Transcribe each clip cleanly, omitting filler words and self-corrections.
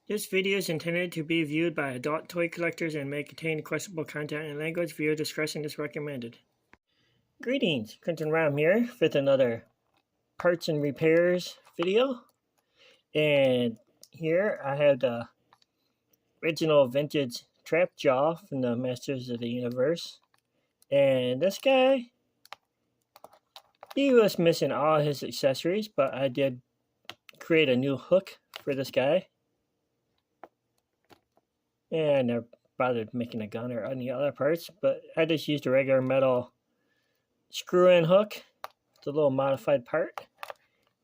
This video is intended to be viewed by adult toy collectors and may contain questionable content and language. Viewer discretion is recommended. Greetings, Quentin-Rom here with another parts and repairs video. And here I have the original vintage trap jaw from the Masters of the Universe. And this guy, he was missing all his accessories, but I did create a new hook for this guy. And I never bothered making a gun or any other parts, but I just used a regular metal screw-in hook. It's a little modified part.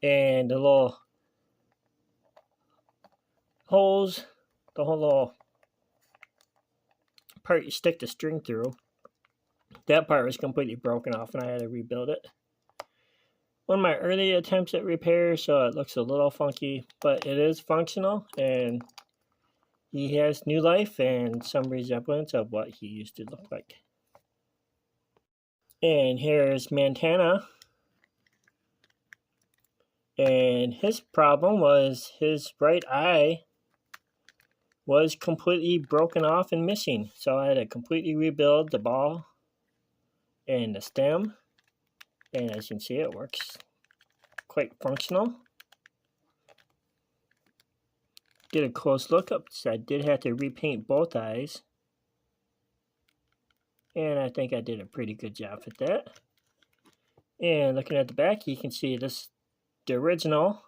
And the little holes, the whole little part you stick the string through, that part was completely broken off and I had to rebuild it. One of my early attempts at repair, so it looks a little funky, but it is functional and he has new life and some resemblance of what he used to look like. And here's Montana. And his problem was his right eye was completely broken off and missing. So I had to completely rebuild the ball and the stem. And as you can see, it works quite functional. Get a close look up, so I did have to repaint both eyes. And I think I did a pretty good job with that. And looking at the back, you can see this the original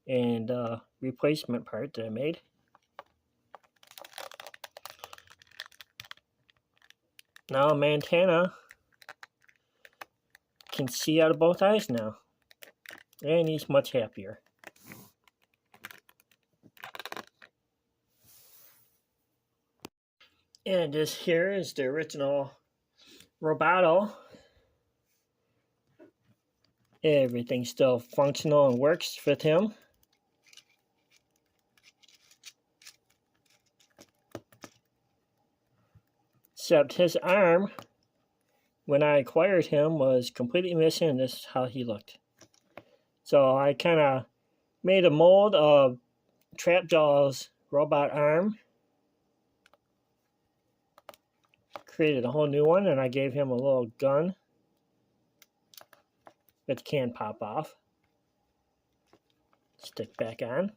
and replacement part that I made. Now Montana can see out of both eyes now. And he's much happier. And this here is the original Roboto. Everything's still functional and works with him. Except his arm, when I acquired him, was completely missing, and this is how he looked. So I kind of made a mold of Trapjaw's robot arm. Created a whole new one, and I gave him a little gun that can pop off. Stick back on.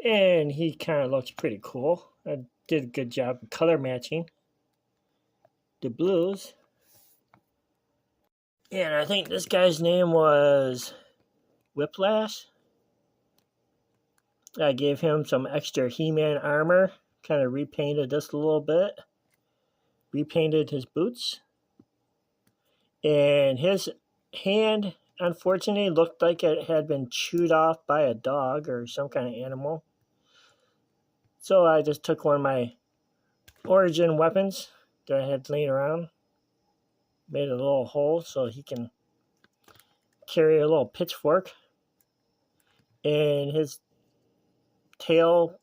And he kind of looks pretty cool. I did a good job of color matching the blues. And I think this guy's name was Whiplash. I gave him some extra He-Man armor. Kind of repainted this a little bit. Repainted his boots. And his hand, unfortunately, looked like it had been chewed off by a dog or some kind of animal. So I just took one of my origin weapons that I had laying around. Made a little hole so he can carry a little pitchfork. And his tail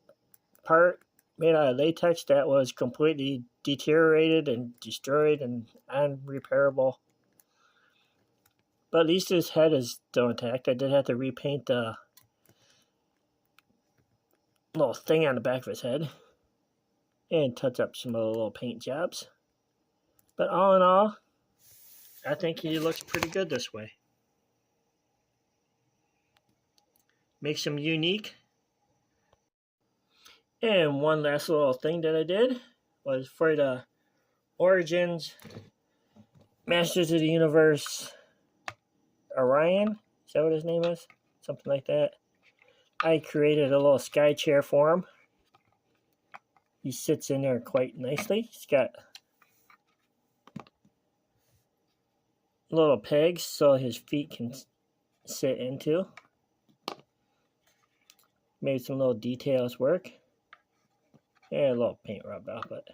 part made out of latex that was completely deteriorated and destroyed and unrepairable. But at least his head is still intact. I did have to repaint the little thing on the back of his head and touch up some of the little paint jobs. But all in all, I think he looks pretty good this way. Makes him unique. And one last little thing that I did was for the Origins Masters of the Universe Orion, is that what his name is? Something like that. I created a little sky chair for him. He sits in there quite nicely. He's got little pegs so his feet can sit into. Made some little details work. And a little paint rubbed off it.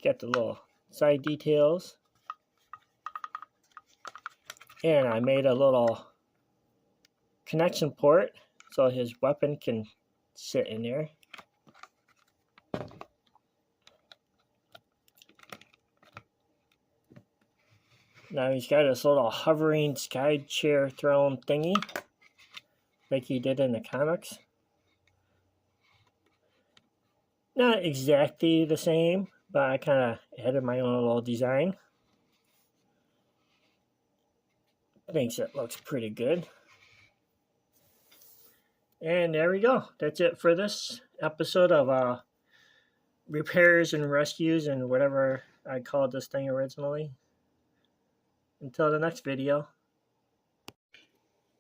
Got the little side details. And I made a little connection port so his weapon can sit in there. Now he's got this little hovering sky chair throne thingy. like he did in the comics. Not exactly the same, but I kind of added my own little design. I think it looks pretty good. And there we go. That's it for this episode of repairs and rescues and whatever I called this thing originally. Until the next video.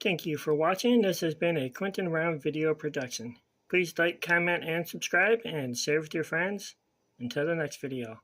Thank you for watching. This has been a Quentin-Rom video production. Please like, comment, and subscribe, and share with your friends. Until the next video.